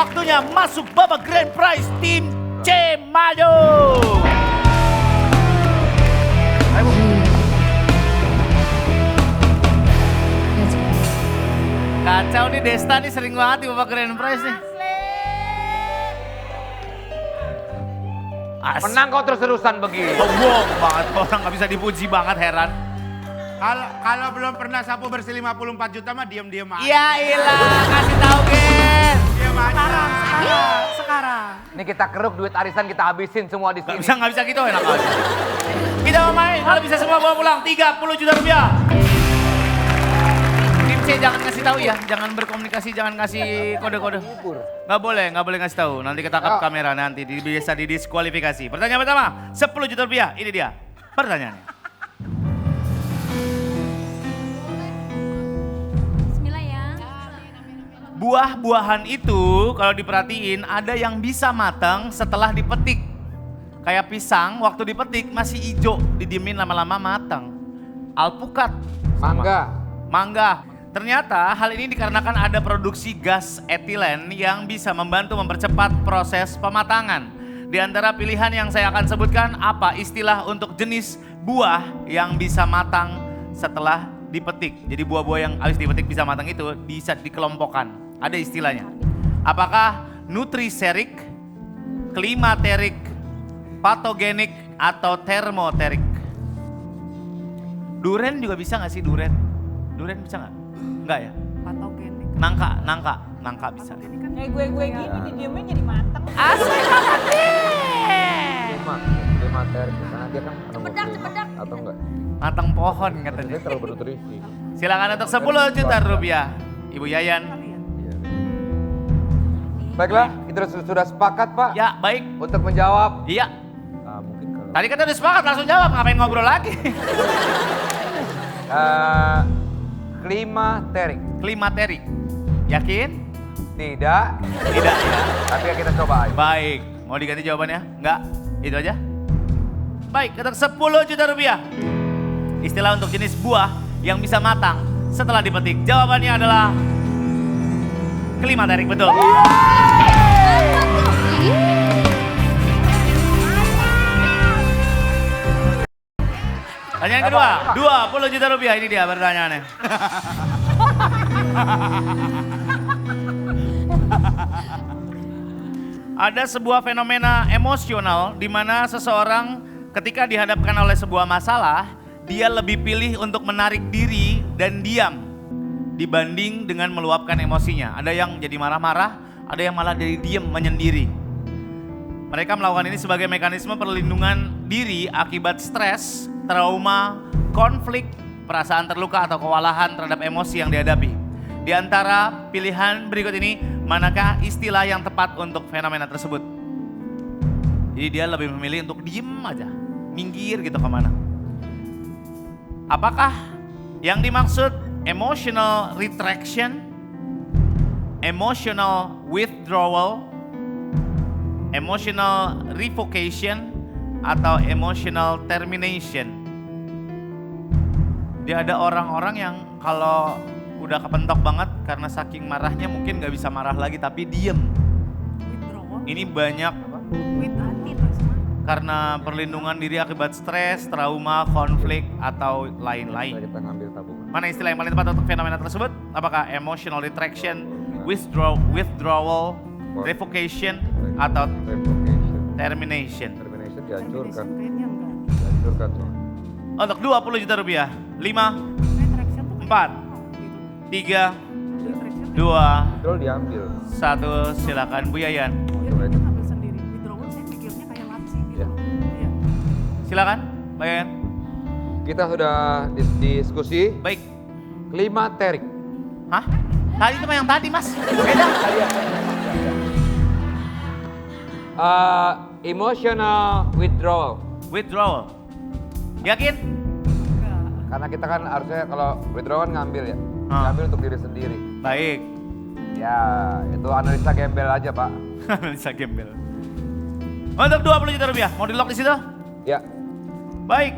waktunya masuk babak grand prize tim C maju. Kacau nih, Desta nih sering banget di babak grand prize nih. Menang kau terus-terusan begini. Sombong banget, orang gak bisa dipuji banget, heran. Kalau belum pernah sapu bersih 54 juta mah diem-diem aja. Ya ilah, kasih tahu Gen. Diem aja. Sekarang. Ini kita keruk duit arisan kita habisin semua di sini. Gak bisa gitu, enak aja. Kita mau main, kalau bisa semua bawa pulang 30 juta rupiah. Tim C jangan kasih tahu ya, jangan berkomunikasi, jangan kasih kode-kode. Gak boleh ngasih tahu. Nanti ketangkap kamera, nanti bisa didiskualifikasi. Pertanyaan pertama, 10 juta rupiah. Ini dia pertanyaannya. Bismillah ya. Buah-buahan itu kalau diperhatiin ada yang bisa matang setelah dipetik. Kayak pisang waktu dipetik masih hijau, didiemin lama-lama matang. Alpukat. Mangga. Ternyata hal ini dikarenakan ada produksi gas etilen yang bisa membantu mempercepat proses pematangan. Di antara pilihan yang saya akan sebutkan, apa istilah untuk jenis buah yang bisa matang setelah dipetik. Jadi buah-buah yang habis dipetik bisa matang itu bisa dikelompokkan. Ada istilahnya. Apakah nutriserik, klimaterik, patogenik, atau termoterik? Duren juga bisa gak sih duren? Duren bisa gak? Enggak ya? Patogenik. Nangka bisa. Kayak gue gini didiemnya jadi mateng. Asli banget Klimaterik, karena dia kan Cepedak. atau enggak? matang pohon katanya. Dia terlalu bernutrisi. Silakan untuk 10 juta rupiah. Ibu Yayan. Baiklah, kita sudah sepakat Pak Ya baik. untuk menjawab. Iya. Mungkin kalau Tadi kan udah sepakat langsung jawab. Ngapain ngobrol lagi? klimaterik. Klimaterik. Yakin? Tidak, Tidak ya. tapi kita coba aja. Baik. Mau diganti jawabannya? Enggak. Itu aja. Baik, untuk 10 juta rupiah. Istilah untuk jenis buah yang bisa matang setelah dipetik. Jawabannya adalah klimaterik, betul. Pertanyaan kedua, 20 juta rupiah. Ini dia pertanyaannya. Ada sebuah fenomena emosional di mana seseorang ketika dihadapkan oleh sebuah masalah, dia lebih pilih untuk menarik diri dan diam dibanding dengan meluapkan emosinya. Ada yang jadi marah-marah, ada yang malah jadi diam menyendiri. Mereka melakukan ini sebagai mekanisme perlindungan diri akibat stres, trauma, konflik, perasaan terluka atau kewalahan terhadap emosi yang dihadapi. Di antara pilihan berikut ini, manakah istilah yang tepat untuk fenomena tersebut? Jadi dia lebih memilih untuk diem aja, minggir gitu kemana. Apakah yang dimaksud emotional retraction, emotional withdrawal, emotional revocation, atau emotional termination? Dia ada orang-orang yang kalau udah kepentok banget karena saking marahnya mungkin gak bisa marah lagi tapi diem. Ini banyak karena perlindungan diri akibat stres, trauma, konflik, atau lain-lain. Kita ngambil tabungan. Mana istilah yang paling tepat untuk fenomena tersebut? Apakah emotional retraction, withdrawal, revocation, atau Revocation. termination? Termination dihancurkan. Dihancurkan soalnya. Untuk 20 juta rupiah. 5, 4, 3, 2, Betul diambil. 1, silakan Bu Yayan. Ya. Silakan, Mbak Yayan. Kita sudah diskusi Baik. klimaterik. Hah? Tadi itu mah yang tadi, Mas. Beda. Emotional withdrawal. Withdrawal. Yakin? Karena kita kan harusnya kalau withdrawal kan ngambil ya. Ngambil untuk diri sendiri. Baik. Ya, itu analisa gembel aja, Pak. Analisa gembel. Untuk 20 juta rupiah, mau di lock di situ? Ya. Baik.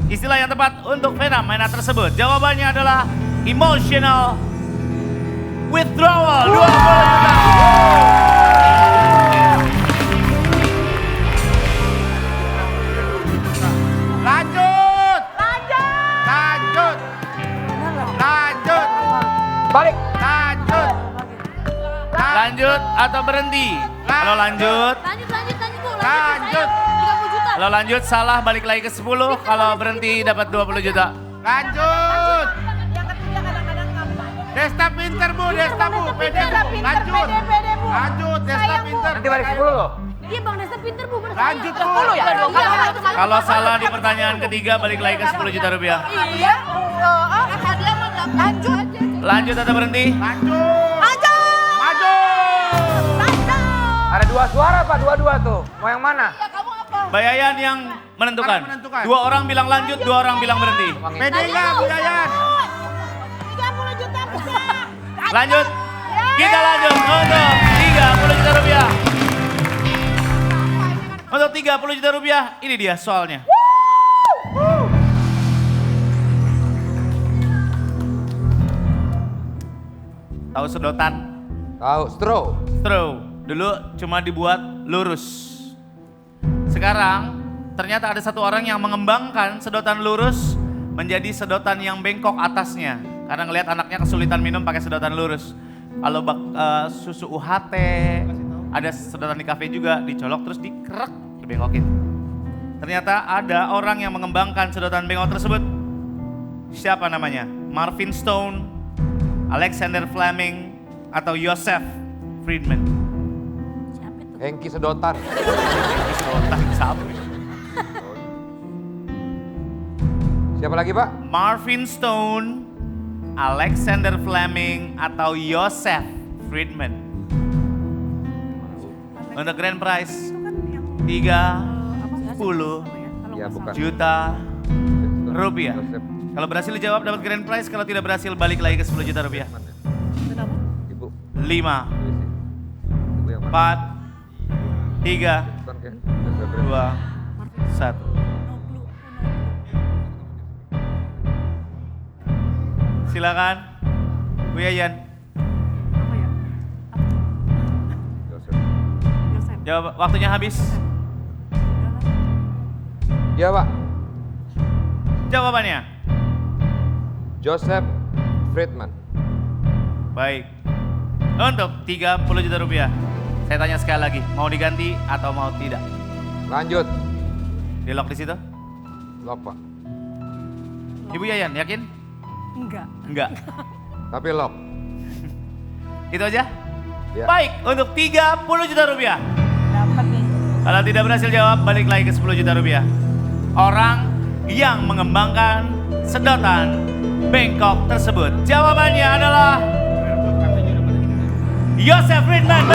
Istilah yang tepat untuk fenomena tersebut. Jawabannya adalah emotional withdrawal. 20 juta. atau berhenti? Kalau lanjut. Lanjut Bu. Lanjut. 30 juta. Kalau lanjut salah balik lagi ke 10. Kalau berhenti dapat 20 juta. Lanjut. Yang ketiga kadang-kadang nggak bisa. Desta pinter bu, Desta bu, pede bu. Lanjut. Lanjut, Desta Sayang, Bu. pinter. Nanti balik 10 loh. Iya Bang Desta pinter Bu. bener. Lanjut bu. Iya, Kalau salah di pertanyaan ketiga balik lagi ke 10 juta rupiah. Iya. Lanjut. Lanjut atau berhenti? Lanjut. Lanjut. Maju. Ada 2 suara Pak, 2-2 tuh. Mau yang mana? Ya kamu apa? Bayayan yang menentukan. Yang menentukan. 2 orang bilang lanjut, 2 orang bilang berhenti. Pede nggak Bu Yayan? 30 juta Bu. Lanjut. Kita lanjut untuk 30 juta rupiah. Untuk 30 juta rupiah, ini dia soalnya. Tahu sedotan? Tahu, straw. Straw. Dulu cuma dibuat lurus. Sekarang ternyata ada satu orang yang mengembangkan sedotan lurus menjadi sedotan yang bengkok atasnya. Karena ngelihat anaknya kesulitan minum pakai sedotan lurus. Kalau susu UHT, ada sedotan di kafe juga dicolok terus dikerek, dibengkokin. Ternyata ada orang yang mengembangkan sedotan bengkok tersebut. Siapa namanya? Marvin Stone, Alexander Fleming, atau Joseph Friedman. Siapa itu? Hengki sedotan. Sedotan siapa? Siapa lagi Pak? Marvin Stone, Alexander Fleming, atau Joseph Friedman. Untuk grand prize 30 Ya bukan. juta rupiah. Joseph. Kalau berhasil dijawab dapat grand prize, kalau tidak berhasil balik lagi ke 10 juta rupiah. Ibu. 5, Ibu yang mana? 4, 3, Bukan kan? Joseph. 2, 1. Silakan, Bu Yayan. Joseph. Jawab, waktunya habis. Ya Pak. Jawabannya. Joseph Friedman. Baik. Untuk 30 juta rupiah. Saya tanya sekali lagi, mau diganti atau mau tidak? Lanjut. Di lock di situ? Lock Pak. Ibu Yayan, yakin? Enggak. Enggak. Tapi lock. Itu aja? Ya. Baik, untuk 30 juta rupiah. Dapat nih. Kalau tidak berhasil jawab, balik lagi ke 10 juta rupiah. Orang yang mengembangkan sedotan bengkok tersebut. Jawabannya adalah Joseph Friedman.